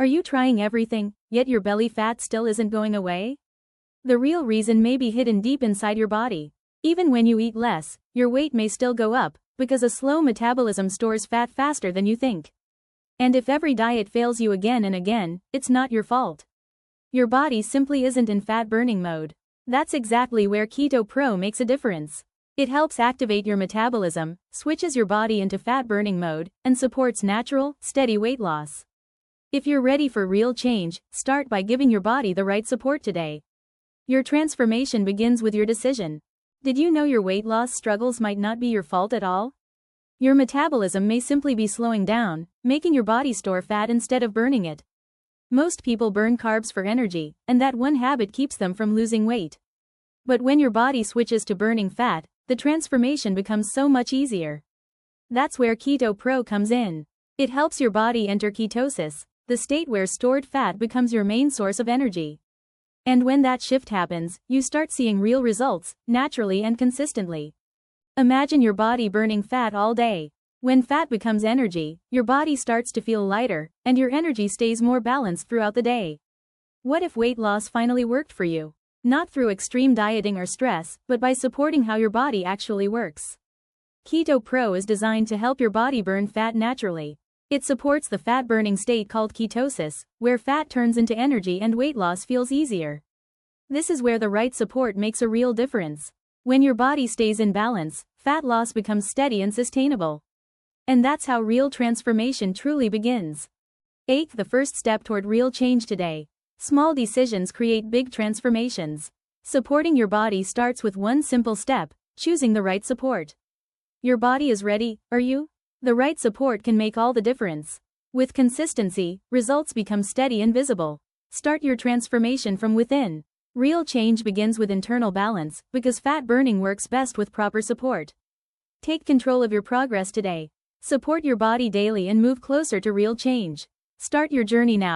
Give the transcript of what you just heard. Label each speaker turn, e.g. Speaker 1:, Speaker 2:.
Speaker 1: Are you trying everything, yet your belly fat still isn't going away? The real reason may be hidden deep inside your body. Even when you eat less, your weight may still go up, because a slow metabolism stores fat faster than you think. And if every diet fails you again and again, it's not your fault. Your body simply isn't in fat-burning mode. That's exactly where KetoPro makes a difference. It helps activate your metabolism, switches your body into fat-burning mode, and supports natural, steady weight loss. If you're ready for real change, start by giving your body the right support today. Your transformation begins with your decision. Did you know your weight loss struggles might not be your fault at all? Your metabolism may simply be slowing down, making your body store fat instead of burning it. Most people burn carbs for energy, and that one habit keeps them from losing weight. But when your body switches to burning fat, the transformation becomes so much easier. That's where KetoPro comes in. It helps your body enter ketosis, the state where stored fat becomes your main source of energy. And when that shift happens, you start seeing real results, naturally and consistently. Imagine your body burning fat all day. When fat becomes energy, your body starts to feel lighter, and your energy stays more balanced throughout the day. What if weight loss finally worked for you? Not through extreme dieting or stress, but by supporting how your body actually works. KetoPro is designed to help your body burn fat naturally. It supports the fat-burning state called ketosis, where fat turns into energy and weight loss feels easier. This is where the right support makes a real difference. When your body stays in balance, fat loss becomes steady and sustainable. And that's how real transformation truly begins. Take the first step toward real change today. Small decisions create big transformations. Supporting your body starts with one simple step: choosing the right support. Your body is ready, are you? The right support can make all the difference. With consistency, results become steady and visible. Start your transformation from within. Real change begins with internal balance, because fat burning works best with proper support. Take control of your progress today. Support your body daily and move closer to real change. Start your journey now.